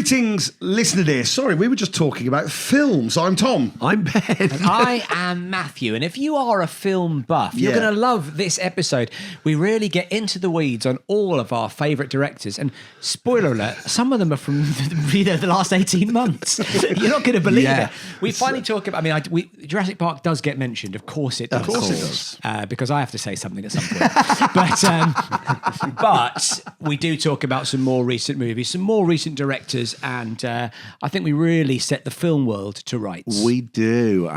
Greetings, listener dear. Sorry, we were just talking about films. I'm Tom. I'm Ben. And I am Matthew. And if you are a film buff, you're going to love this episode. We really get into the weeds on all of our favourite directors. And spoiler alert, some of them are from the last 18 months. You're not going to believe it. We finally talk about, Jurassic Park does get mentioned. Of course it does. Of course it does. Because I have to say something at some point. But we do talk about some more recent movies, some more recent directors, and I think we really set the film world to rights. We do.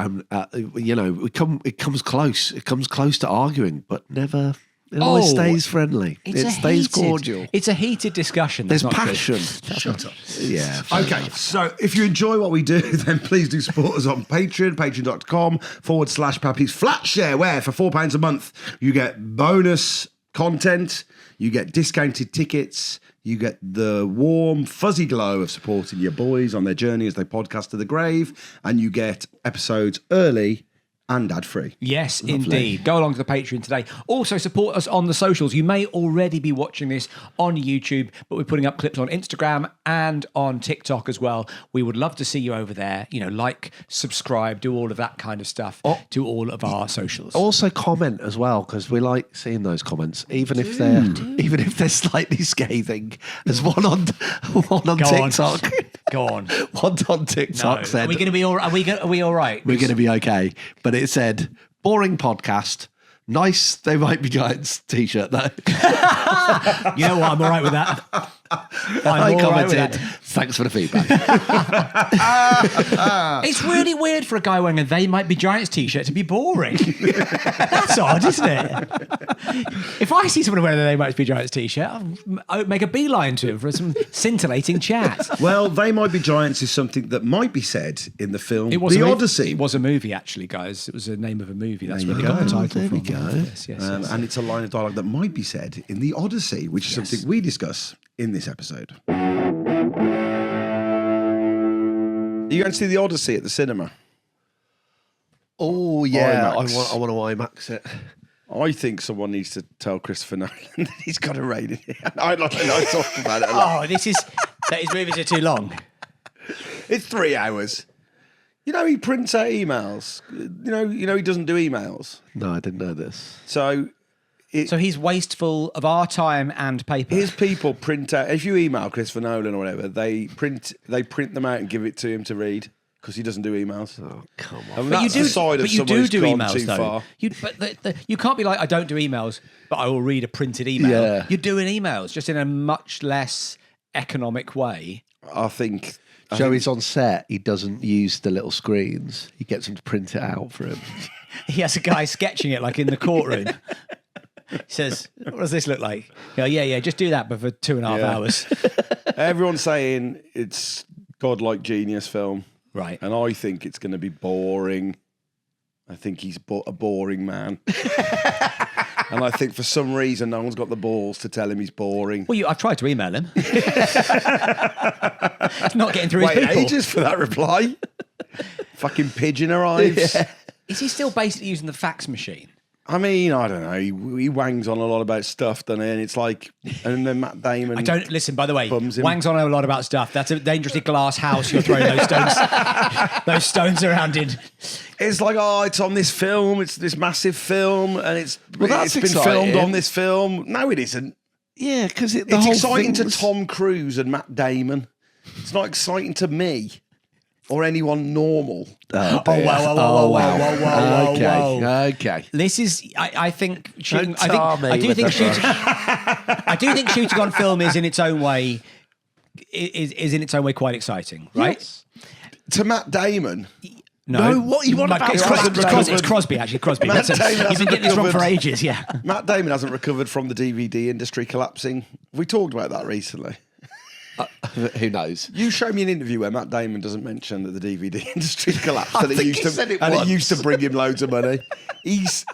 It comes close. It comes close to arguing, but never. It always stays friendly. It stays cordial. It's a heated discussion. There's passion. Shut up. Yeah. Okay, so if you enjoy what we do, then please do support us on Patreon, patreon.com/Pappy's Flatshare, where for £4 a month you get bonus content, you get discounted tickets, you get the warm, fuzzy glow of supporting your boys on their journey as they podcast to the grave, and you get episodes early and ad-free. Yes, indeed. Go along to the Patreon today. Also, support us on the socials. You may already be watching this on YouTube, but we're putting up clips on Instagram and on TikTok as well. We would love to see you over there. Like, subscribe, do all of that kind of stuff to all of our socials. Also comment as well, because we like seeing those comments, even if they're slightly scathing. There's one on TikTok. Go on. One on TikTok said, "Are we going to be all? Are we all right? We're going to be okay." But it said, "Boring podcast. Nice, they might be Giants t-shirt though." You know what? I'm all right with that. I commented, "Thanks for the feedback." It's really weird for a guy wearing a "They Might Be Giants" t-shirt to be boring. That's odd, isn't it? If I see someone wearing a "They Might Be Giants" t-shirt, I'll make a beeline to him for some scintillating chat. Well, They Might Be Giants is something that might be said in the film The Odyssey. It was a movie, actually, guys. It was the name of a movie. That's where they got the title from. There we go. Yes. And it's a line of dialogue that might be said in The Odyssey, which is something we discuss in this episode. Are you going to see The Odyssey at the cinema? Oh yeah, IMAX. I want to IMAX it. I think someone needs to tell Christopher Nolan that he's got to raid it. I talked about it a lot. That his movies are too long. It's 3 hours. He prints out emails. He doesn't do emails. No, I didn't know this. So he's wasteful of our time and paper. his people print out. If you email Christopher Nolan or whatever, they print them out and give it to him to read because he doesn't do emails. Oh come on! I mean, that's the side of someone who's gone emails too far. You can't be like, "I don't do emails, but I will read a printed email." Yeah. You're doing emails just in a much less economic way. I think. Joey's on set. He doesn't use the little screens. He gets them to print it out for him. He has a guy sketching it like in the courtroom. He says, "What does this look like?" Yeah, just do that, but for 2.5 hours. Everyone's saying it's godlike genius film. Right. And I think it's going to be boring. I think he's a boring man. And I think for some reason no one's got the balls to tell him he's boring. Well, I've tried to email him. It's not getting through his people. Ages for that reply. Fucking pigeon arrives. Yeah. Is he still basically using the fax machine? I mean, I don't know. He wangs on a lot about stuff, doesn't he? And it's like, and then Matt Damon. I don't listen. By the way, bums him. Wangs on a lot about stuff. That's a dangerously glass house. You're throwing those stones around in. It's like, it's on this film. It's this massive film, and it's been exciting. filmed on this film. No, it isn't. Yeah, because it's exciting to Tom Cruise and Matt Damon. It's not exciting to me or anyone normal. Whoa. Okay. This is, I think, shooting. Don't tar me I do with think the shooting. I do think shooting on film is in its own way quite exciting, right? Yes. To Matt Damon. No, what you want about it's Crosby, actually. Crosby. Matt Damon You've been getting this wrong for ages, yeah. Matt Damon hasn't recovered from the DVD industry collapsing. We talked about that recently. Who knows? You show me an interview where Matt Damon doesn't mention that the DVD industry collapsed and think he said it it once. used to bring him loads of money. He's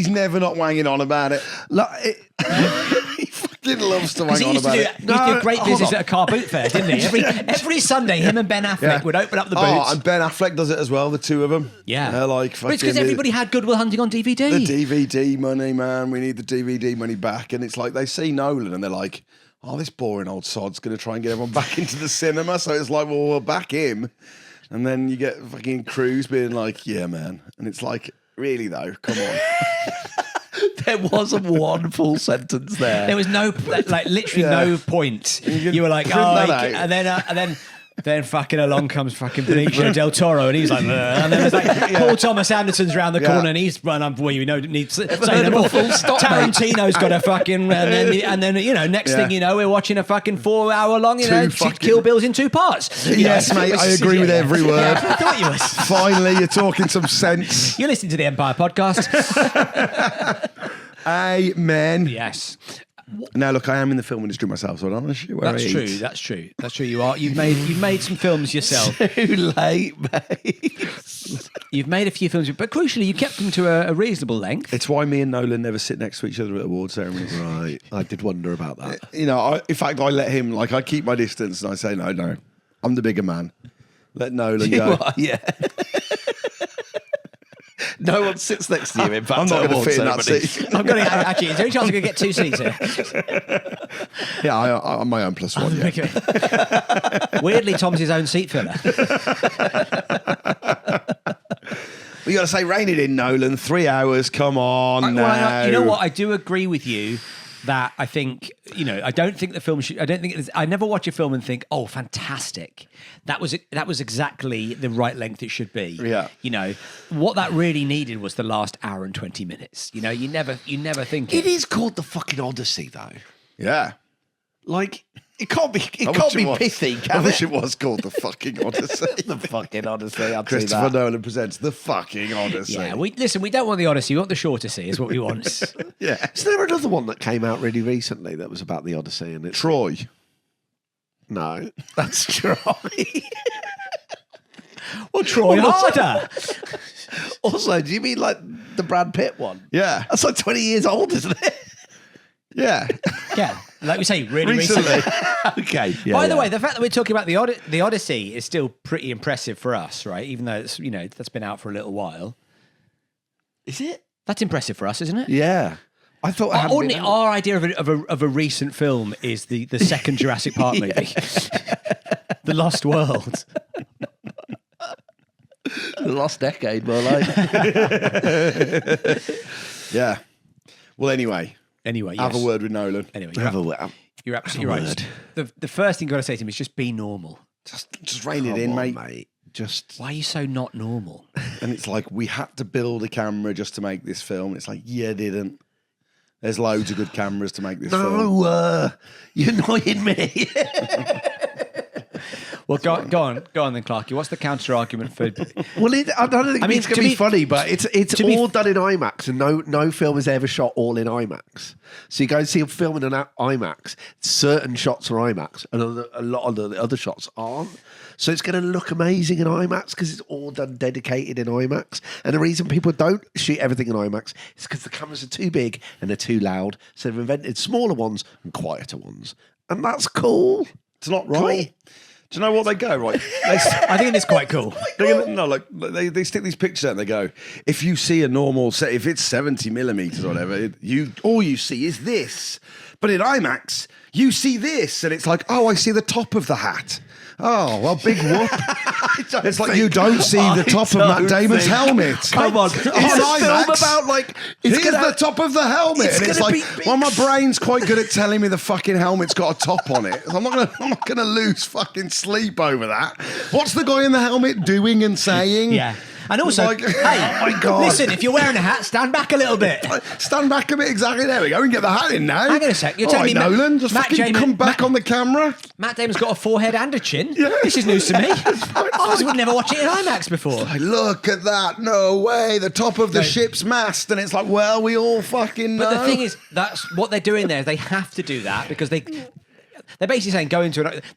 never not wanging on about it. He fucking loves to wang on about it. He used to do great business at a car boot fair, didn't he? Every Sunday, him and Ben Affleck would open up the boots. Oh, and Ben Affleck does it as well, the two of them. Yeah. They're like fucking... But it's because everybody had Good Will Hunting on DVD. The DVD money, man. We need the DVD money back. And it's like they see Nolan and they're like, oh, this boring old sod's going to try and get everyone back into the cinema. So it's like, well, we'll back him. And then you get fucking Cruise being like, yeah, man. And it's like, really though, come on. There wasn't one full sentence there. There was no, literally no point. You were like, and then fucking along comes fucking Benicio del Toro, and he's like, and then there's like Paul Thomas Anderson's round the corner, and he's run up. Well, needs saying the full stop. Tarantino's got a fucking, and then next thing you know, we're watching a fucking 4-hour long, Kill Bills in 2 parts. Yes, mate, I agree with every word. Yeah, I thought you was. Finally, you're talking some sense. You're listening to the Empire Podcast. Amen. Yes. Now, look, I am in the film industry myself, so I don't want to shoot where I eat. That's true. You are. You've made some films yourself. Too late, mate. You've made a few films, but crucially, you kept them to a reasonable length. It's why me and Nolan never sit next to each other at award ceremonies. Right. I did wonder about that. In fact, I let him, I keep my distance and I say, no, I'm the bigger man. Let Nolan go. You are, yeah. No one sits next to you. In fact, I'm not going to fit in that seat. I'm going to actually. Is there any chance I could get 2 seats here? Yeah, I'm my own +1. Yeah. Weirdly, Tom's his own seat filler. You got to say, rein it in, Nolan. 3 hours. Come on. Well, you know what? I do agree with you. That I think, I don't think the film should. I never watch a film and think, oh, fantastic. That was exactly the right length it should be. Yeah. What that really needed was the last hour and 20 minutes. You never think it is called the fucking Odyssey, though. Yeah. It can't be pithy, can I wish it was called the fucking Odyssey. The fucking Odyssey. Christopher Nolan presents the fucking Odyssey. Yeah, we don't want the Odyssey. We want the Shortessy is what we want. Yeah. Is there another one that came out really recently that was about the Odyssey? And it's Troy. No, that's Troy. Well, Troy harder. Also, do you mean like the Brad Pitt one? Yeah. That's like 20 years old, isn't it? Yeah. Yeah, like we say, really recently. Okay. Yeah, By the way, the fact that we're talking about the Odyssey is still pretty impressive for us, right? Even though it's that's been out for a little while. Is it? That's impressive for us, isn't it? Yeah. I thought our idea of a recent film is the second Jurassic Park movie, The Lost World. The lost decade, more like. Yeah. Well, anyway, yes. have a word with Nolan. Anyway, You're absolutely right. The first thing you got to say to him is just be normal. Just rein it in, mate. Just why are you so not normal? And it's like, we had to build a camera just to make this film. It's like, yeah, didn't. There's loads of good cameras to make this film. No, you're annoying me. Well, go on then, Clarky. What's the counter argument for? Well, I don't think it's going to be funny, but it's all done in IMAX, and no film is ever shot all in IMAX. So you go and see a film in an IMAX. Certain shots are IMAX, and a lot of the other shots aren't. So it's going to look amazing in IMAX because it's all done dedicated in IMAX. And the reason people don't shoot everything in IMAX is because the cameras are too big and they're too loud. So they've invented smaller ones and quieter ones, and that's cool. It's not right. Cool. Do you know what they go, right? I think it is quite cool. They stick these pictures out and they go, if you see a normal set, if it's 70 millimeters or whatever, all you see is this. But in IMAX, you see this. And it's like, oh, I see the top of the hat. Oh, well, big whoop. It's like you don't see the top of Matt Damon's helmet. Come on. It's a film about here's the top of the helmet. And it's like, well, my brain's quite good at telling me the fucking helmet's got a top on it. So I'm not gonna lose fucking sleep over that. What's the guy in the helmet doing and saying? Yeah. And also, hey, oh my God. Listen, if you're wearing a hat, stand back a little bit. Stand back a bit, exactly. There we go. We can get the hat in now. Hang on a sec. You're telling me Nolan, just Matt fucking Damon, come back on the camera. Matt Damon's got a forehead and a chin. Yeah. This is news to me. I would never watch it in IMAX before. Like, look at that. No way. The top of the ship's mast. And it's like, well, we all fucking know. But the thing is, that's what they're doing there. They have to do that because they're basically saying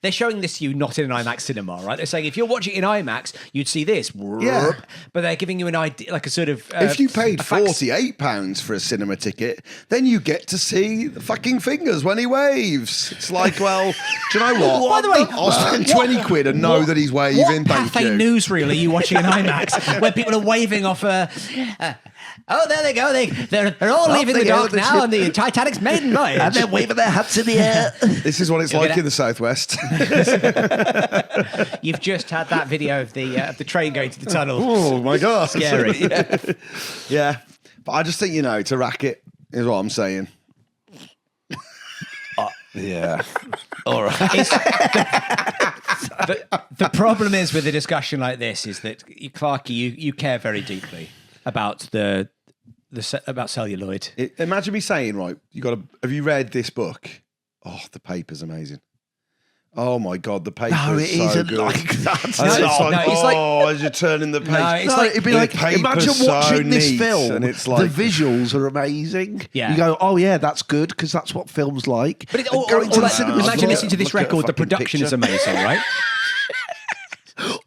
they're showing this to you not in an IMAX cinema, right? They're saying if you're watching it in IMAX, you'd see this. Yeah. But they're giving you an idea, like a sort of... if you paid £48 for a cinema ticket, then you get to see the fucking fingers when he waves. It's like, well, do you know what? By the way... I'll spend 20 quid and know that he's waving, what thank you. What newsreel are you watching in IMAX where people are waving off a... Oh, there they go. They're all leaving the dock now, and the Titanic's maiden voyage. And they're waving their hats in the air. This is what it's like in the Southwest. You've just had that video of the train going to the tunnel. Oh my God. Scary. Yeah. But I just think, it's a racket, is what I'm saying. Yeah. All right. The problem is with a discussion like this is that Clarky, you care very deeply about about celluloid. Imagine me saying, right, have you read this book? Oh, the paper's amazing. Oh my God, the paper is so isn't good. like that. It's like, as you're turning the page. No, it's like, it'd be like, imagine watching this film. And it's like, the visuals are amazing. Yeah. You go, oh yeah, that's good, because that's what film's like. But imagine listening to this record, the production is amazing, right?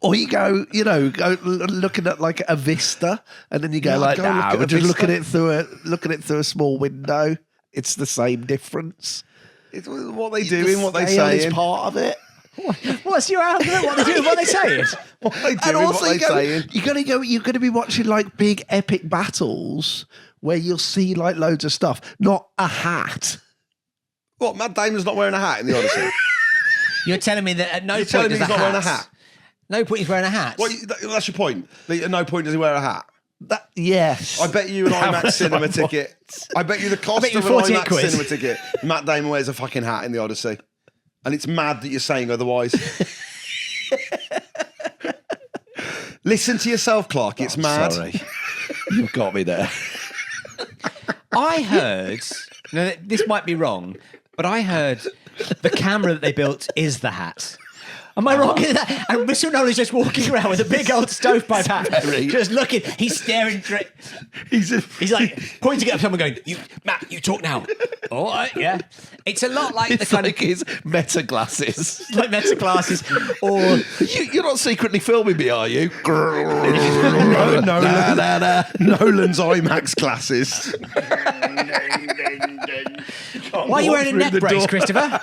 Or you go, looking at like a vista, and then you go we're just looking at it through a small window. It's the same difference. It's what they do in what they say. Is part of it. What's your argument? What they do, what they say. What they do, And also, what they saying. You're gonna be watching like big epic battles where you'll see like loads of stuff, not a hat. What? Matt Damon's not wearing a hat in the Odyssey. You're telling me that at no You're point telling me does he's not wearing a hat. No point he's wearing a hat. Well, that's your point. At no point does he wear a hat. Yes. I bet you an IMAX cinema ticket. I bet you the cost of an IMAX cinema ticket. Matt Damon wears a fucking hat in the Odyssey, and it's mad that you're saying otherwise. Listen to yourself, Clark. It's mad. Sorry, you've got me there. I heard. Now, this might be wrong, but I heard the camera that they built is the hat. Am I wrong in that? And Mr. Nolan's just walking around with a big old stovepipe hat, just looking. He's staring straight. He's like pointing at someone, going, "Matt, you talk now." All right, yeah. It's a lot like It's like his meta glasses. like meta glasses, or You're not secretly filming me, are you? Nolan's IMAX glasses. why are you wearing a neck brace, Christopher?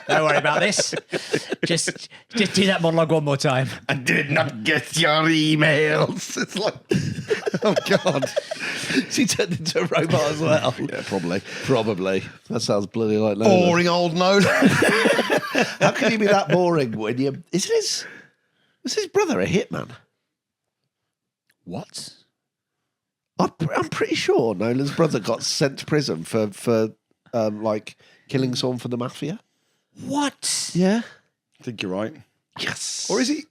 Don't worry about this. Just do that monologue one more time. I did not get your emails. It's like, oh God. She turned into a robot as well. Yeah, probably. That sounds bloody like Nolan. Boring old Nolan. How can you be that boring when you... Is his brother a hitman? What? I'm pretty sure Nolan's brother got sent to prison for like killing someone for the mafia. What? Yeah. I think you're right. Yes. Or is he?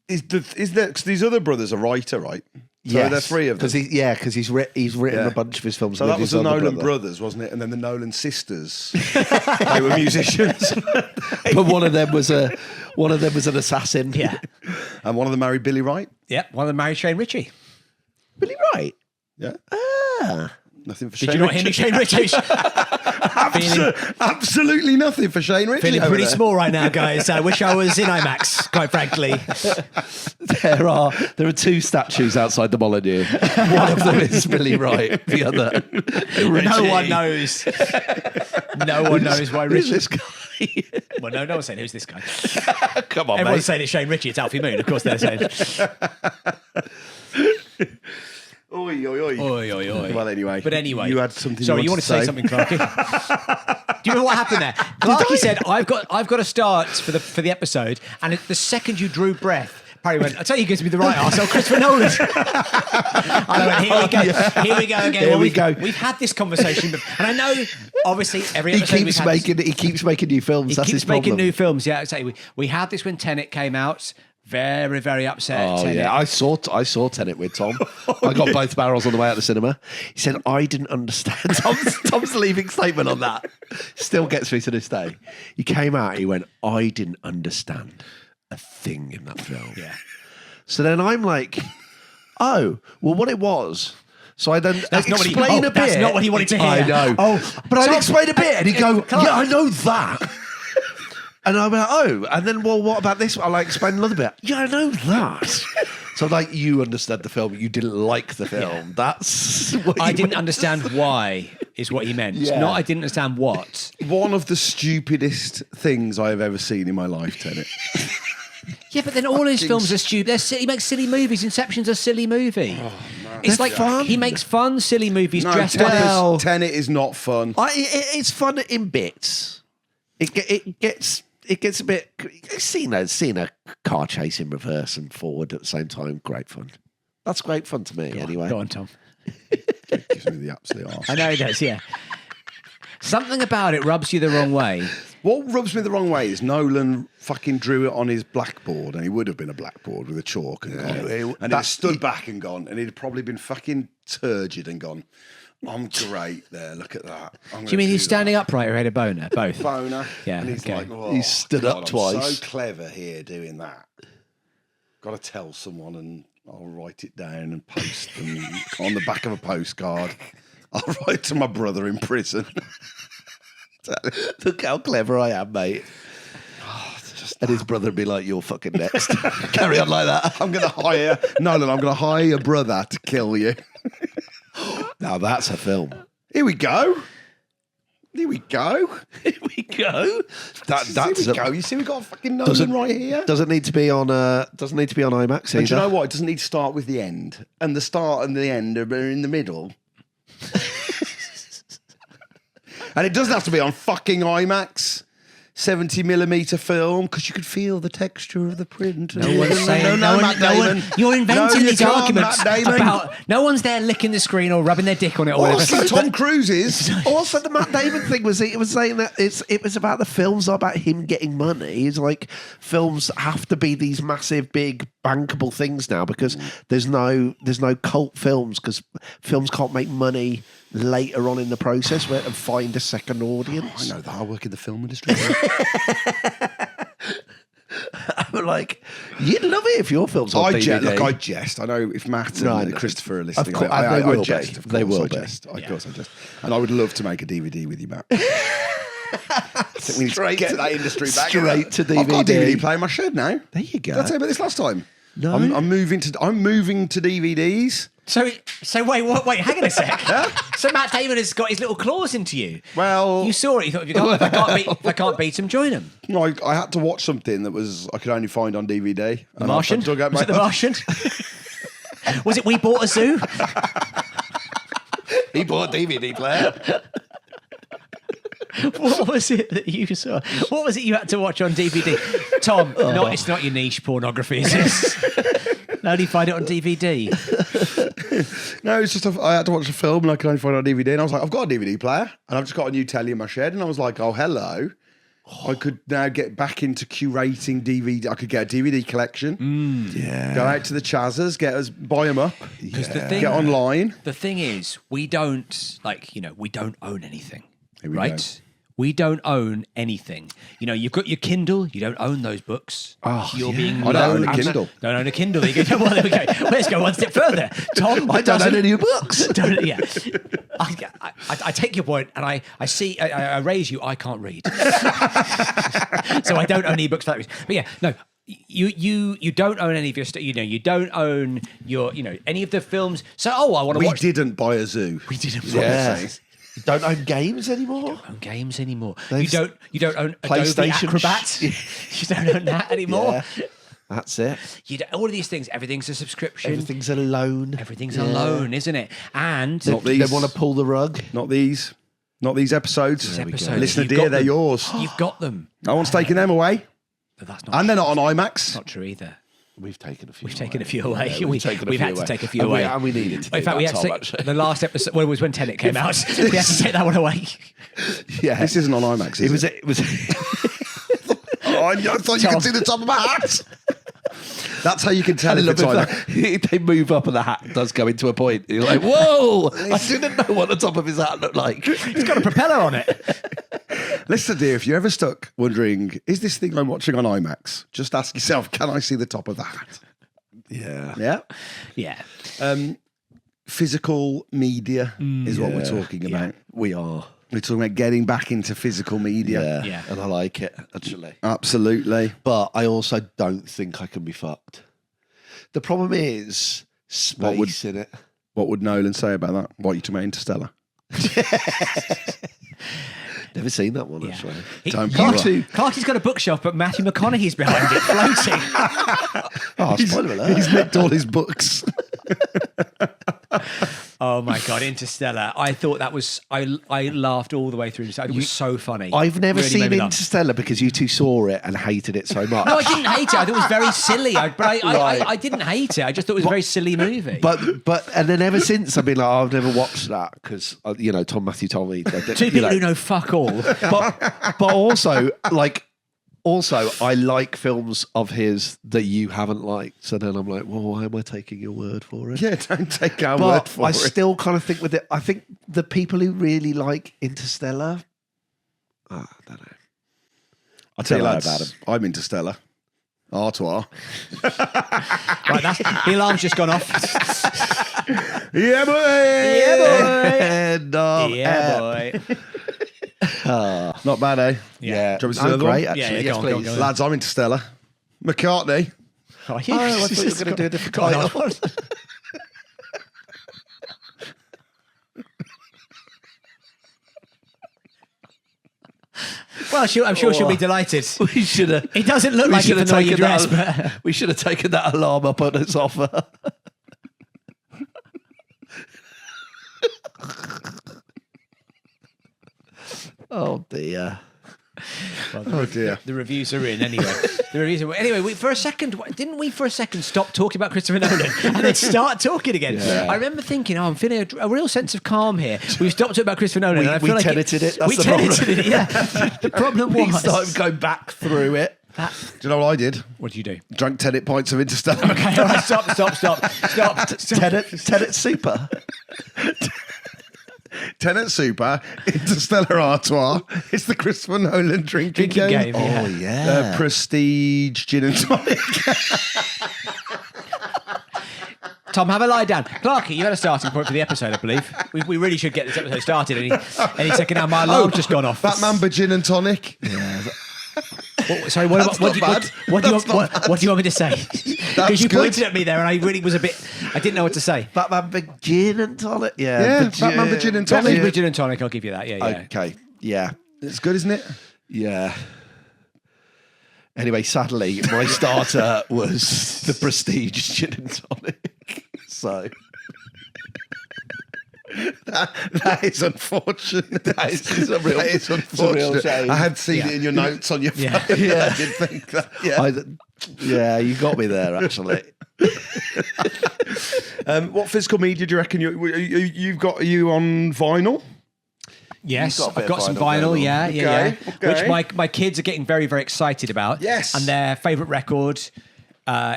Is there? Because these other brothers are writer, right? So Yes. there are three of them. Because he's written a bunch of his films. So with that was his the other Nolan brother. brothers, wasn't it? And then the Nolan sisters. They were musicians. But one of them was an assassin. Yeah. And one of them married Billy Wright. Yep. One of them married Shane Ritchie. Billy Wright. Yeah. Ah. Nothing for Did Shane you not Ritchie. hear me, Shane Ritchie? Absolutely nothing for Shane Ritchie. Feeling over pretty there. small right now, guys. I wish I was in IMAX, quite frankly. There are two statues outside the Molyneux. One of them is Billy Wright. The other, Ritchie. No one knows. No one knows why Who's Ritchie. this guy? Well, no one's saying who's this guy. Come on, Everyone's mate. saying it's Shane Ritchie. It's Alfie Moon. Of course they're saying. Oi, oi, oi. Oi, oi, oi. Well, anyway. But anyway. You had something Sorry, you you want to say something, Clarky? Do you know what happened there? Clarky said, I've got to start for the episode, and the second you drew breath, Parry went, I tell you, he gives me the right arsehole, Christopher Nolan. And I went, here we go. Here we go again. Here we go. We've had this conversation, and I know, obviously, every episode He keeps making new films. That's his keeps making problem. new films. Yeah, say we had this when Tenet came out. Very, very upset. Oh Tenet. yeah, I saw Tenet with Tom. I got both barrels on the way out of the cinema. He said I didn't understand. Tom's leaving statement on that still gets me to this day. He came out. He went, I didn't understand a thing in that film. Yeah. So then I'm like, oh, well, what it was. So I then That's not explain a bit. That's not what he wanted to hear. I know. Oh, but I'd explain a bit, and he'd go, Clark. yeah, I know that. And I'm like, oh, and then, well, what about this? I like explain another bit. Yeah, I know that. So like, you understood the film, you didn't like the film. Yeah. That's what I you didn't went- understand why is what he meant. Yeah. Not I didn't understand what. One of the stupidest things I have ever seen in my life, Tenet. Yeah, but then all his films are stupid. He makes silly movies. Inception's a silly movie. It's like fun. he makes fun, silly movies No, dressed up as... Tenet is not fun. It's fun in bits. It gets a bit. Seeing a car chase in reverse and forward at the same time, great fun. That's great fun to me, anyway. Go on, Tom. Gives me the absolute arse. I know he does, yeah. Something about it rubs you the wrong way. What rubs me the wrong way is Nolan fucking drew it on his blackboard, and he would have been a blackboard with a chalk and he'd stood back and gone, and he'd probably been fucking turgid and gone, I'm great there, look at that. Do you mean he's standing upright or had a boner? Both. Boner. Yeah, And he's okay. like, oh, He stood up I'm twice. so clever here doing that. Got to tell someone, and I'll write it down and post them on the back of a postcard. I'll write to my brother in prison. Look how clever I am, mate. And his brother would be like, "You're fucking next." Carry on like that. I'm going to hire Nolan. I'm going to hire your brother to kill you. Now that's a film. Here we go. Here we go. Here we go. Here we go. You see, we got a fucking Nolan right here. Doesn't need to be on. Doesn't need to be on IMAX. And do you either. know what? It doesn't need to start with the end, and the start and the end are in the middle. And it doesn't have to be on fucking IMAX, 70mm film, because you could feel the texture of the print. No one's saying, Matt Damon. You're inventing you these can't, arguments Matt Damon. about no one's there licking the screen or rubbing their dick on it or whatever. Also, Tom Cruise is. Also, the Matt Damon thing was it was saying that it was about the films, not about him getting money. It's like films have to be these massive, big, bankable things now because there's no cult films because films can't make money later on in the process and find a second audience. I know that. I work in the film industry. I'm like, you'd love it if your films on DVD. Look, I jest. I know if Matt and No, Christopher are listening, of course, I they will jest. be. Of They course, will I be. jest. Of course, I jest. And I would love to make a DVD with you, Matt. I think we need to get that industry back. Straight to DVD. I've got a DVD player in my shed now. There you go. Did I tell you about this last time? No. I'm moving to DVDs. So wait, hang on a sec. So Matt Damon has got his little claws into you. Well, You saw it. You thought, if I can't beat him, join him. no, I had to watch something that I could only find on DVD. The Martian? Was it The Martian? Was it We Bought a Zoo? He bought a DVD player. What was it that you saw? What was it you had to watch on DVD? Tom, it's not your niche pornography, is it? No, you find it on DVD. No, it's just I had to watch a film and I could only find it on DVD. And I was like, I've got a DVD player and I've just got a new telly in my shed. And I was like, oh, hello. I could now get back into curating DVD. I could get a DVD collection. Yeah. Go out to the Chazzers, buy them up. Because Get online. The thing is, we don't own anything, right? go. We don't own anything. You've got your Kindle. You don't own those books. You're being I don't own a loaned- Kindle. Don't own a Kindle. You go, well, there we go. Let's go one step further. Tom, I don't own any books. Yeah. I take your point, and I see. I raise you. I can't read, so I don't own any books for that reason. But yeah, no. You don't own any of your stuff. You don't own your any of the films. So I want to watch. We didn't buy a zoo. We didn't. Yeah. You don't own games anymore. Own games anymore. They've- You don't own PlayStation Adobe Acrobat. You don't own that anymore. Yeah. That's it. All of these things. Everything's a subscription. Everything's a loan. Everything's a loan, isn't it? And Not They these. want to pull the rug. Not these episodes. These episodes. Listener You've dear, got they're them. yours. You've got them. No one's taking them away. But that's not. And they're not on IMAX. not true either. We've taken a few. We've taken a few away. Yeah, we've had to take a few and away. And we needed to. In fact, we had to take the last episode. Well, it was when Tenet came out. We had to take that one away. Yeah. This isn't on IMAX, is it? It was. Oh, I thought you could see the top of my hat. That's how you can tell I if love it's it IMAX. that they move up and the hat does go into a point. You're like, whoa! I didn't know what the top of his hat looked like. It's got a propeller on it. Listen, dear, if you're ever stuck wondering, is this thing I'm watching on IMAX? Just ask yourself, can I see the top of the hat? Yeah. Yeah. Yeah. Physical media is what we're talking about. We are. We're talking about getting back into physical media. Yeah. And I like it, actually. Absolutely. But I also don't think I can be fucked. The problem is space in it. What would Nolan say about that? What, you talking about Interstellar? Never seen that one, actually. Don't You bother. two. Clarky's got a bookshelf, but Matthew McConaughey's behind it, floating. Oh, spoiler alert. He's nicked all his books. Oh my God, Interstellar. I thought that was, I laughed all the way through. It was so funny. I've never Really seen made me laugh. Interstellar because you two saw it and hated it so much. No, I didn't hate it. I thought it was very silly. I didn't hate it. I just thought it was a very silly movie. And then ever since I've been like, I've never watched that because Tom Matthew told me. Two people who know fuck all. But also, I like films of his that you haven't liked. So then I'm like, well, why am I taking your word for it? Yeah, don't take our word for it. I still kind of think with it. I think the people who really like Interstellar, I don't know. I'll tell you Don't know lads, about him. I'm Interstellar. Artois. Right, the alarm's just gone off. Yeah, boy. Yeah, boy. Not bad, eh? Yeah. Do you want me to do I'm another one? great, actually. Yeah, Yes, go on, please. go on. Lads, I'm Interstellar. McCartney. Oh, I thought you were going to do a different title. Well, I'm sure she'll be delighted. We should have. It doesn't look like it's an your dress, but We should have taken that alarm up on its offer. Oh dear. well, Oh, dear. the reviews are in anyway. Anyway, for a second, didn't we for a second stop talking about Christopher Nolan and then start talking again? Yeah. I remember thinking, I'm feeling a real sense of calm here. We've stopped talking about Christopher Nolan. and I We feel like tenanted it. That's we the tenanted problem. it, yeah. The problem We was... started going back through it. Do you know what I did? What do you do? Drank 10 pints of Interstellar. Okay, all right, stop. Tenet Super. Tenet Super, Interstellar Artois. It's the Christopher Nolan drinking game. yeah. Oh yeah. Prestige gin and tonic. Tom, have a lie down. Clarky, you had a starting point for the episode, I believe. We really should get this episode started any second now. My alarm's just gone off. Batman by gin and tonic. Sorry, what do you want me to say? Because you good. pointed at me there and I really was I didn't know what to say. Batman Big Gin and Tonic. Yeah, Batman by gin and tonic. Batman Gin and Tonic, I'll give you that. Yeah. Okay. Yeah. It's good, isn't it? Yeah. Anyway, sadly, my starter was the Prestige Gin and Tonic. So that is unfortunate. that is a real, That is it's a real unfortunate. shame. I had seen it in your notes on your phone. Yeah. I did think that. Yeah. Yeah, you got me there, actually. What physical media do you reckon you've got? Are you on vinyl? Yes, You've got a bit I've got of some vinyl vinyl, going on. yeah. Okay. Which my kids are getting very, very excited about. Yes. And their favourite record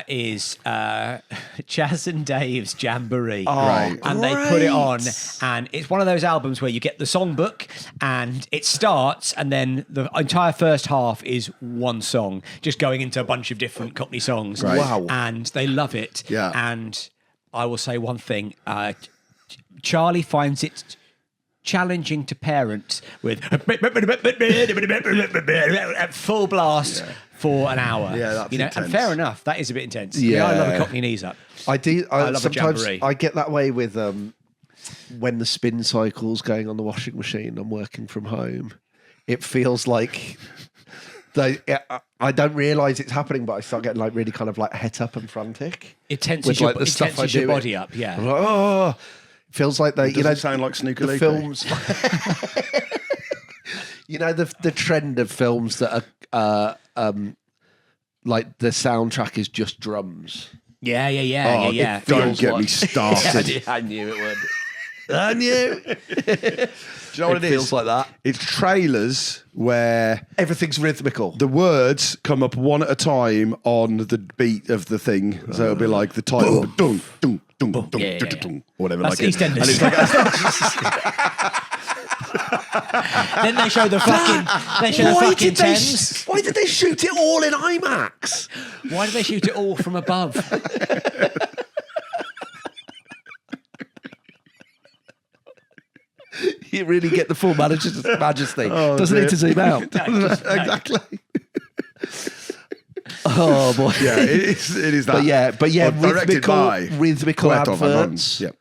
is Chaz and Dave's Jamboree. Great. And they put it on, and it's one of those albums where you get the songbook, and it starts, and then the entire first half is one song, just going into a bunch of different Cockney songs. Right. Wow. And they love it. Yeah. And I will say one thing: Charlie finds it challenging to parent with at full blast for an hour. Yeah, that's and intense. fair enough. That is a bit intense. Yeah. I love a Cockney knees up. I do. I love a sometimes jamboree. I get that way with when the spin cycle's going on the washing machine. I'm working from home. It feels like I don't realise it's happening, but I start getting like really kind of like het up and frantic. It tenses With, your, like, the it stuff I tenses your do. body up. Yeah. I'm like, oh, it feels like they. Does it sound like Snooker the Loopy? films. the trend of films that are like the soundtrack is just drums. Yeah. Oh, Yeah. Don't get me like- started. I knew it would. I knew. Do you know what it is? feels like that. It's trailers where Everything's rhythmical. the words come up one at a time on the beat of the thing. So it'll be like the title, dun, dun, dun, dun, dun, Yeah. dun, or whatever. That's like it. EastEnders. And it's like, Then they show the fucking. They show the fucking Thames. Why did they shoot it all in IMAX? Why do they shoot it all from above? You really get the full majesty. Oh, Doesn't dear. need to zoom out. exactly. Oh boy. Yeah, it is that. But yeah, Well, directed by rhythmical Puerto Van adverts. Yep.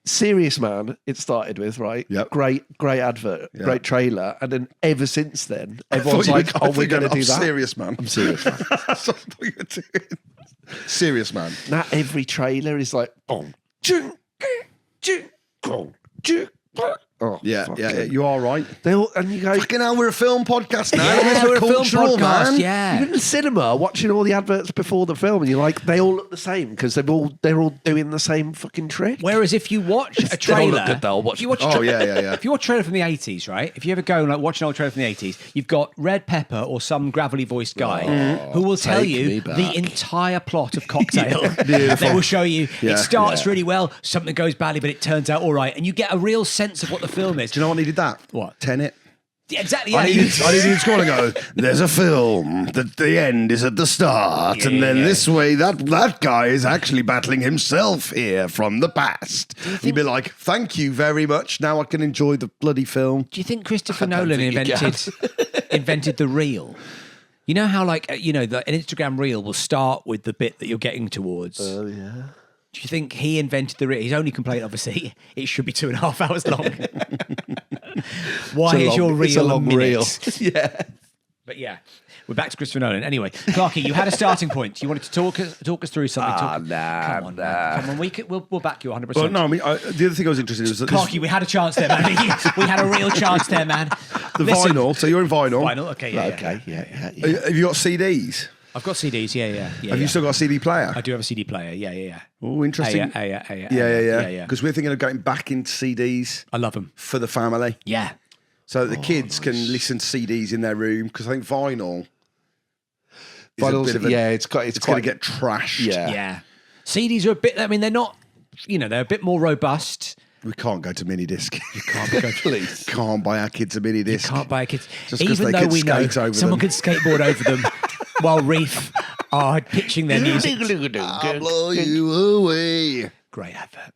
Serious Man, it started with, right? Yep. Great advert, Yeah. great trailer. And then ever since then, I everyone's thought you like, were- I oh, thought we're you going to were do that. Serious Man. I'm serious, man. That's what I thought you were doing. Serious Man. Now every trailer is like, boom, Oh, Yeah, fuck yeah, it. you are right. They all, and you go, Fucking hell, we're a film podcast now. Yeah, We're we're a film cultural, podcast, man. yeah. you're in the cinema watching all the adverts before the film, and you're like, they all look the same because they're all doing the same fucking trick. Whereas if you watch a They all trailer, look good, though. if you watch a Oh, yeah. If you watch a trailer from the 80s, right? If you ever go and like watch an old trailer from the 80s, you've got Red Pepper or some gravelly voiced guy who will tell take you me back. the entire plot of Cocktail. Beautiful. They will show you Yeah. it starts really well, something goes badly, but it turns out all right, and you get a real sense of what the film is. Do you know what needed that? What? Tenet. Yeah, exactly. Yeah, I needed to call and go, there's a film that the end is at the start, and then this way that guy is actually battling himself here from the past. You'd be like, thank you very much. Now I can enjoy the bloody film. Do you think Christopher Nolan think you invented the reel? You know how like an Instagram reel will start with the bit that you're getting towards. Oh yeah. Do you think he invented the reel? His only complaint, obviously, it should be 2.5 hours long. Why is your reel It's a long reel. Yeah. But yeah, we're back to Christopher Nolan. Anyway, Clarky, you had a starting point. You wanted to talk us through something. Come on, man. Come on, we'll back you 100%. Well, no, I mean, the other thing I was interested in was that Clarky, we had a chance there, man. We had a real chance there, man. the vinyl. So you're in vinyl. Vinyl, okay, yeah. Okay. Yeah. Have you got CDs? I've got CDs, yeah. Have you still got a CD player? I do have a CD player, yeah. Oh, interesting. Yeah. Because we're thinking of getting back into CDs I love them. for the family. Yeah. So that the kids can listen to CDs in their room. Because I think vinyl is a bit of a, it's going to get trashed. Yeah. CDs are a bit, I mean, they're not, they're a bit more robust. We can't go to minidisc. You Can't go, please. can't buy our kids a minidisc. Can't buy kids. Just 'cause Even they though could we know skate over someone them. could skateboard over them while Reef are pitching their music. I'll blow you away. Great advert.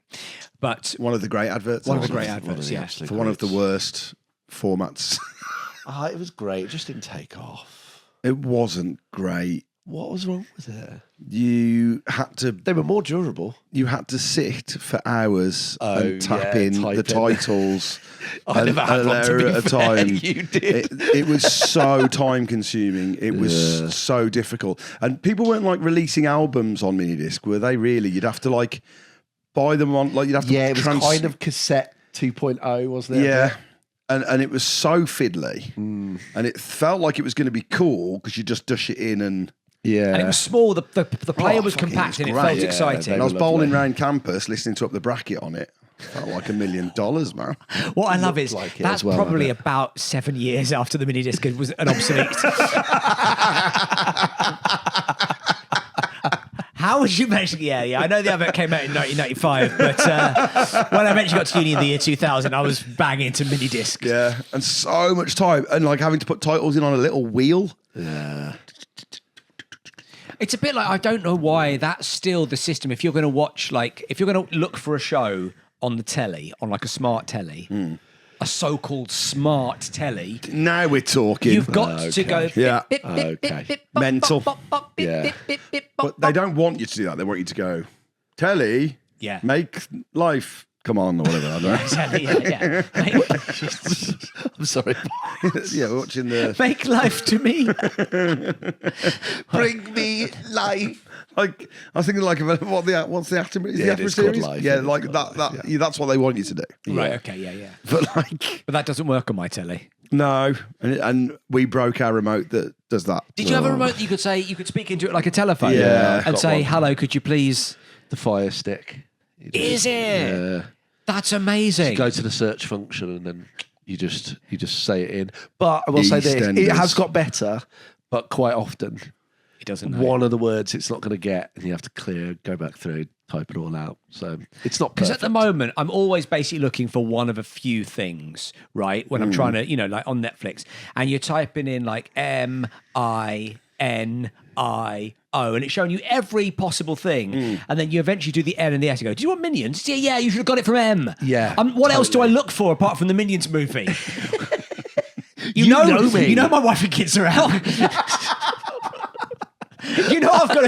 But One of the great adverts. one of the great adverts, yeah. For one of the worst formats. It was great. It just didn't take off. It wasn't great. What was wrong with it? You had to They were more durable. sit for hours and tap in type the in. titles I never had one, to be at a fair. time. You did. It was so time consuming. It was so difficult. And people weren't like releasing albums on minidisc, were they really? You'd have to like buy them on you'd have to Yeah, it was kind of cassette 2.0, wasn't it? Yeah. And it was so fiddly. And it felt like it was going to be cool because you just dush it in and Yeah. And it was small, the player was fucking compact and it great. felt Yeah, exciting. And I was lovely. bowling around campus listening to Up the Bracket on it. Felt like $1 million, man. What I love is like it that's as well, probably I bet. about 7 years after the minidisc was an obsolete. How would you mention? Yeah. I know the advert came out in 1995, but when I eventually got to uni in the year 2000, I was banging into minidiscs. Yeah, and so much time. And like having to put titles in on a little wheel. Yeah. It's a bit like, I don't know why that's still the system. If you're going to watch, if you're going to look for a show on the telly, on like a smart telly, a so-called smart telly, Now we're talking. you've got to go. Yeah. Okay. Mental. Yeah. But they don't want you to do that. They want you to go, telly, Yeah. make life come on, or whatever. I don't know. Exactly, yeah. I'm sorry. Yeah, we're watching the. Make life to me. Bring me life. Like, I was thinking, like, what's the actor? Is Yeah, the it actor is called series? Life, Yeah, it is like called that. Life, Yeah, that's what they want you to do. Right, okay, yeah. But like, But that doesn't work on my telly. no, and we broke our remote that does that. Did you have a remote that you could speak into it like a telephone? Yeah, I've And got say, one. hello, could you please... The Fire Stick. Is it? Yeah. That's amazing. Go to the search function and then you just say it in. But I will say this, EastEnders. it has got better, but quite often He doesn't know. one of the words it's not going to get, and you have to go back through, type it all out. So it's not Because perfect. at the moment, I'm always basically looking for one of a few things, right? When I'm trying to, like on Netflix, and you're typing in like MINIO, and it's showing you every possible thing. And then you eventually do the N and the S. You go, do you want Minions? Yeah, you should have got it from M. Yeah, What else do I look for apart from the Minions movie? You know know me. You know my wife and kids are out. You know I've got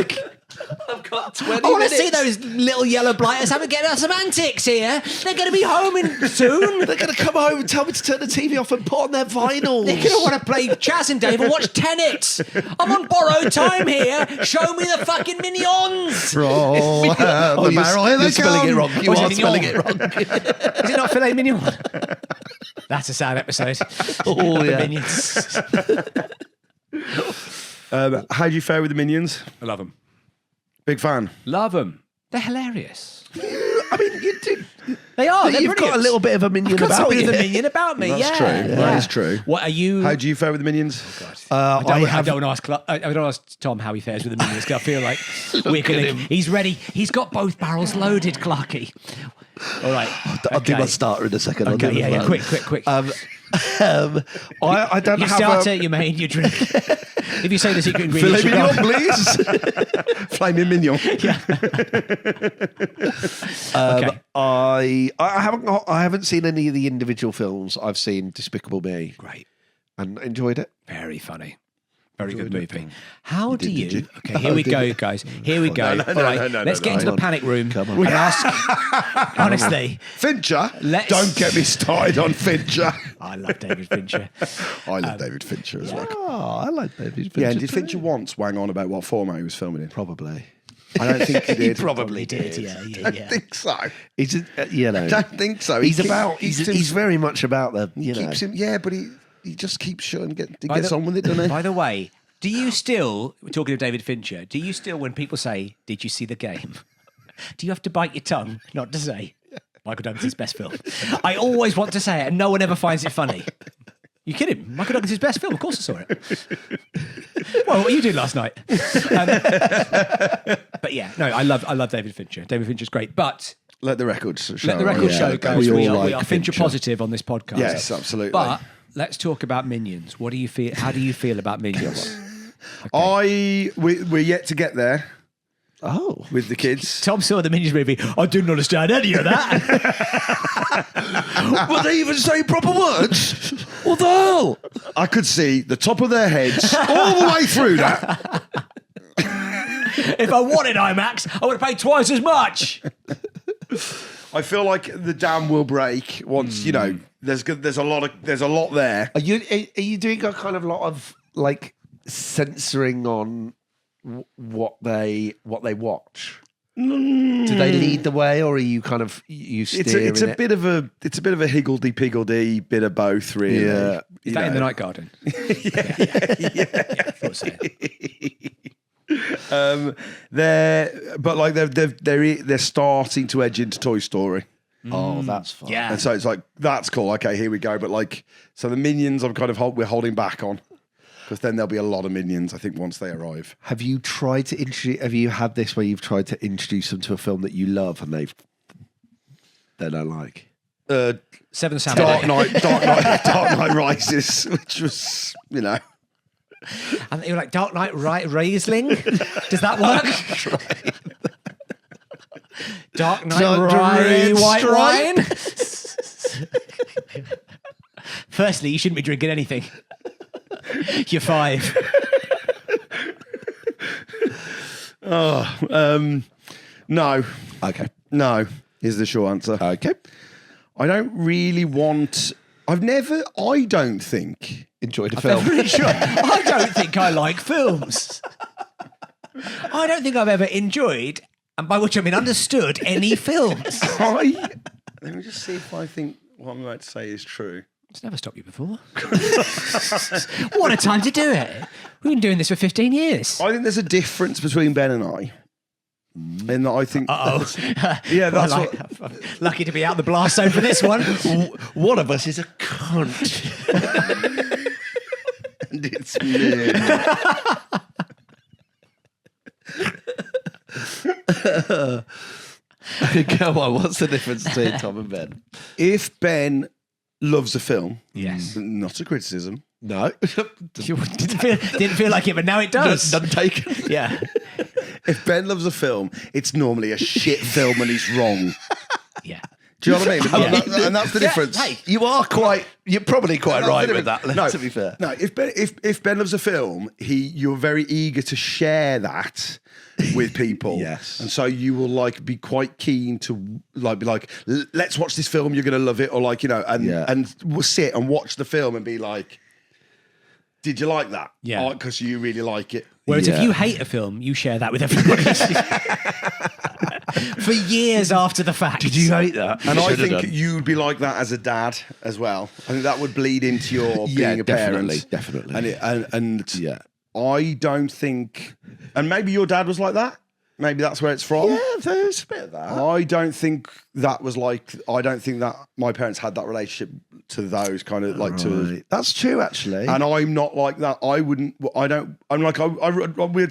got 20 I want to minutes. see those little yellow blighters having get us some antics here. They're going to be home soon. They're going to come home and tell me to turn the TV off and put on their vinyls. They're going to want to play Chaz and Dave and watch Tenet. I'm on borrowed time here. Show me the fucking Minions. Roll the barrel. Here You're they spelling it come. wrong. You Or is are it spelling mignon? it wrong. Is it not filet mignon? That's a sad episode. Oh, The yeah. Minions. How do you fare with the Minions? I love them. Big fan. Love them. They're hilarious. I mean, you do. They are. They're You've got a brilliant. little bit of a minion I've got about something you. of the minion about me. That's yeah, true. Yeah. That is true. What are you? How do you fare with the Minions? I don't ask Tom how he fares with the minions. 'Cause I feel like we're gonna. He's ready. He's got both barrels loaded, Clarky. All right. I'll do my starter in a second. I'll do Okay, it yeah, as quick. well. I don't You have start a... it, you main, you drink. If you say the secret ingredient, Filet you're mignon, gone. please. Flaming mignon. Okay. I haven't seen any of the individual films. I've seen Despicable Me. Great. And enjoyed it. Very funny. Very good movie. How do did you? you? Okay, here we go, guys. Here we go. no, All right, no, let's get into the panic room Come on. and ask. Honestly, Fincher. Let's- Don't get me started on Fincher. I love David Fincher. I love David Fincher as well. Oh, I like David Fincher. Yeah, and did Fincher once wang on about what format he was filming in? Probably. I don't think he did. Probably did. Yeah. I don't think so. He's, you know. Don't think so. He's very much about the, you know. Keeps him, yeah, but he just keeps shut and By gets the- on with it, doesn't he? By the way, do you still, we're talking of David Fincher, do you still, when people say, "Did you see The Game?" do you have to bite your tongue not to say Michael Douglas's best film? I always want to say it, and no one ever finds it funny. You kidding? Michael Douglas's best film. Of course I saw it. Well, what you did last night. But yeah, no, I love David Fincher. David Fincher's great, but Let the records show. let the record Yeah, show, guys. we We all are like Fincher Fincher. positive on this podcast. Yes, absolutely. But let's talk about Minions. What do you feel? How do you feel about Minions? We're yet to get there Oh. with the kids. Tom saw the Minions movie. I didn't understand any of that. Will they even say proper words? What the hell? I could see the top of their heads all the way through that. If I wanted IMAX, I would have paid twice as much. I feel like the dam will break once, you know, there's a lot there. Are you doing a kind of lot of like censoring on what they watch? Do they lead the way, or are you kind of steering It's a bit of a higgledy-piggledy bit of both, really. Yeah. Is that in the Night Garden? yeah. I thought so. They're starting to edge into Toy Story, Oh, that's fun. Yeah. and so it's like that's cool. Okay, here we go. But like, so the Minions, we're holding back on, because then there'll be a lot of Minions. I think once they arrive. Have you tried to introduce? Have you had this where you've tried to introduce them to a film that you love and they don't like? Seven Samurai. Dark Knight Rises, which was, you know. And you're like, Dark Knight Riesling? Does that work? Dark Knight Rye Red white Stripe? wine? Firstly, you shouldn't be drinking anything. You're 5. No. Okay. No, is the short answer. Okay. I don't really want. I don't think. Enjoyed the film. I don't think I like films. I don't think I've ever enjoyed, and by which I mean understood, any films. Let me just see if I think what I'm about to say is true. It's never stopped you before. What a time to do it. We've been doing this for 15 years. I think there's a difference between Ben and I. In that I think. Yeah, that's Well, what. I'm lucky to be out the blast zone for this one. One of us is a cunt. And it's me. Go on. What's the difference between Tom and Ben? If Ben loves a film, Yes. not a criticism. No. Didn't feel like it, but now it does. None taken. Yeah. If Ben loves a film, it's normally a shit film and he's wrong. Yeah. Do you know what I mean? And that's the difference. Hey, You're probably quite right with that. No, to be fair. No, if Ben loves a film, you're very eager to share that with people. Yes. And so you will like be quite keen to be like, let's watch this film, you're gonna love it, or like, and we'll sit and watch the film and be like, did you like that? Yeah. Because you really like it. Whereas if you hate a film, you share that with everybody. For years after the fact. Did you hate that? And I think you'd be like that as a dad as well. I think that would bleed into your being a parent. Definitely. And I don't think, and maybe your dad was like that. Maybe that's where it's from. Yeah, there's a bit of that. I don't think that my parents had that relationship to those kind of like to. That's true, actually. And I'm not like that. I would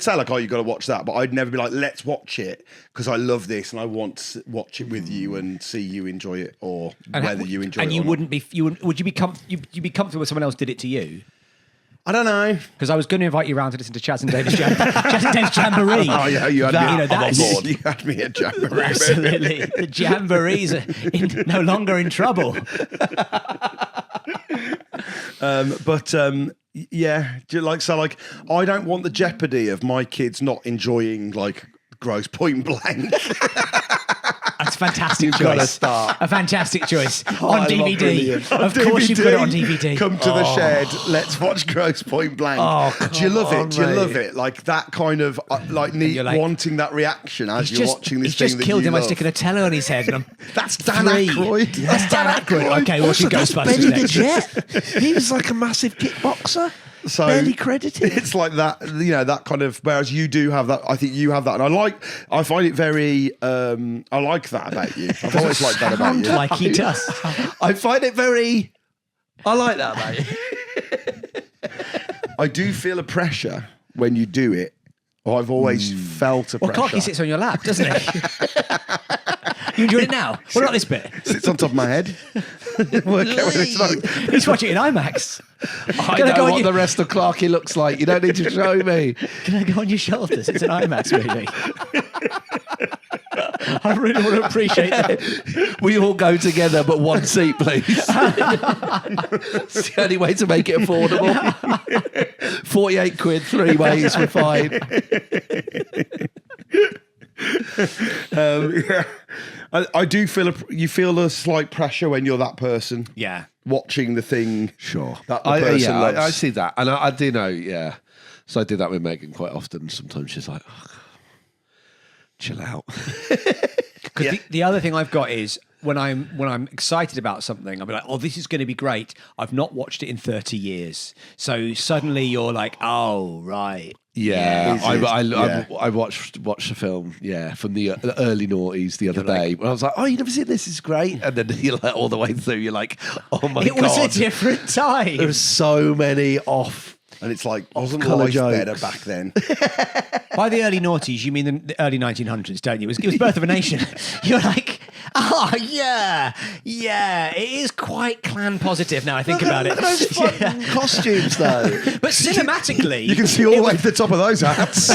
say like, oh, you got to watch that, but I'd never be like, let's watch it because I love this and I want to watch it with you and see you enjoy it or whether you enjoy it. And you wouldn't be. Would you be comfortable if someone else did it to you? I don't know. Because I was going to invite you around to listen to Chaz and Dave's Jamboree. Oh yeah, you had me. That on board. You had me at Jamboree. Absolutely, the Jamborees are no longer in trouble. Yeah, I don't want the jeopardy of my kids not enjoying like Gross Point Blank. That's a fantastic choice. Gotta start. A fantastic choice on DVD. Of On course, DVD, you've got it on DVD. Come to the shed. Let's watch Gross Point Blank. Oh, do you love on, it? Do you mate. love it? Like that kind of wanting that reaction as you're watching this he's thing just that killed you him by love. sticking a telly on his head. And That's Dan three. Aykroyd. That's Dan Aykroyd. Okay, watching Ghostbusters Benny the next. Jet. He was like a massive kickboxer. So barely credited. It's like that, that kind of. Whereas you do have that. I think you have that, and I find it very. I like that about you. I've always liked that about you. Like he does. I find it very. I like that about you. I do feel a pressure when you do it. Or I've always felt a Well, pressure. Clarky sits on your lap, doesn't he? You enjoying it now? What about this bit? Sits on top of my head. Work out what it's like. He's watching it in IMAX. I know what the rest of Clarky looks like. You don't need to show me. Can I go on your shoulders? It's an IMAX movie. I really want to appreciate that. We all go together, but one seat, please. It's the only way to make it affordable. 48 quid, 3 ways, we're fine. I do feel you feel a slight pressure when you're that person. Yeah. Watching the thing. Sure. That the person loves. I see that. And I do know, yeah. So I do that with Megan quite often. Sometimes she's like, oh, chill out. Because the other thing I've got is when I'm excited about something, I'll be like, oh, this is going to be great. I've not watched it in 30 years. So suddenly you're like, oh, right. Yeah, Yeah. I watched the film, from the early noughties the other day. When I was like, oh, you never seen this? It's great. And then you're like, all the way through, you're like, oh my God. It was a different time. There were so many off. And it's like, wasn't colour life jokes. better back then? By the early noughties, you mean the early 1900s, don't you? It was Birth of a Nation. You're like, oh, yeah, it is quite clan positive now I think about it. Look at those fun costumes, though. But cinematically... You can see all the way to the top of those hats.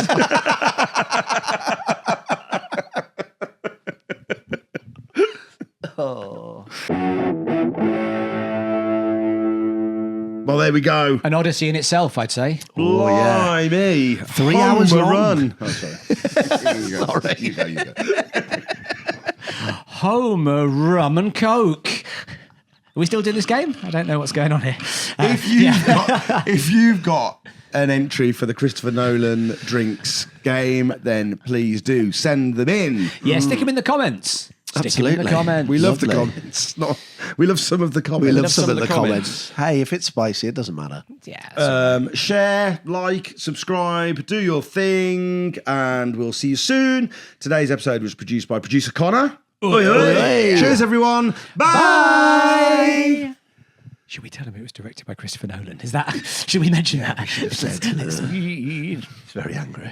Well, there we go. An odyssey in itself, I'd say. Oh, yeah. Me. 3 hours long. Run. Oh, sorry. Sorry. You go. Homer, rum and coke. Are we still doing this game? I don't know what's going on here. If you've got an entry for the Christopher Nolan drinks game, then please do send them in. Yeah, stick them in the comments. Stick them in the Absolutely. comments. We love the Lovely. comments. We love some of the comments. We love some of the comments. Hey, if it's spicy, it doesn't matter. Yeah. Share, like, subscribe, do your thing, and we'll see you soon. Today's episode was produced by producer Connor. Oi, oi. Cheers, everyone. Bye. Should we tell him it was directed by Christopher Nolan? Should we mention that? It's very angry.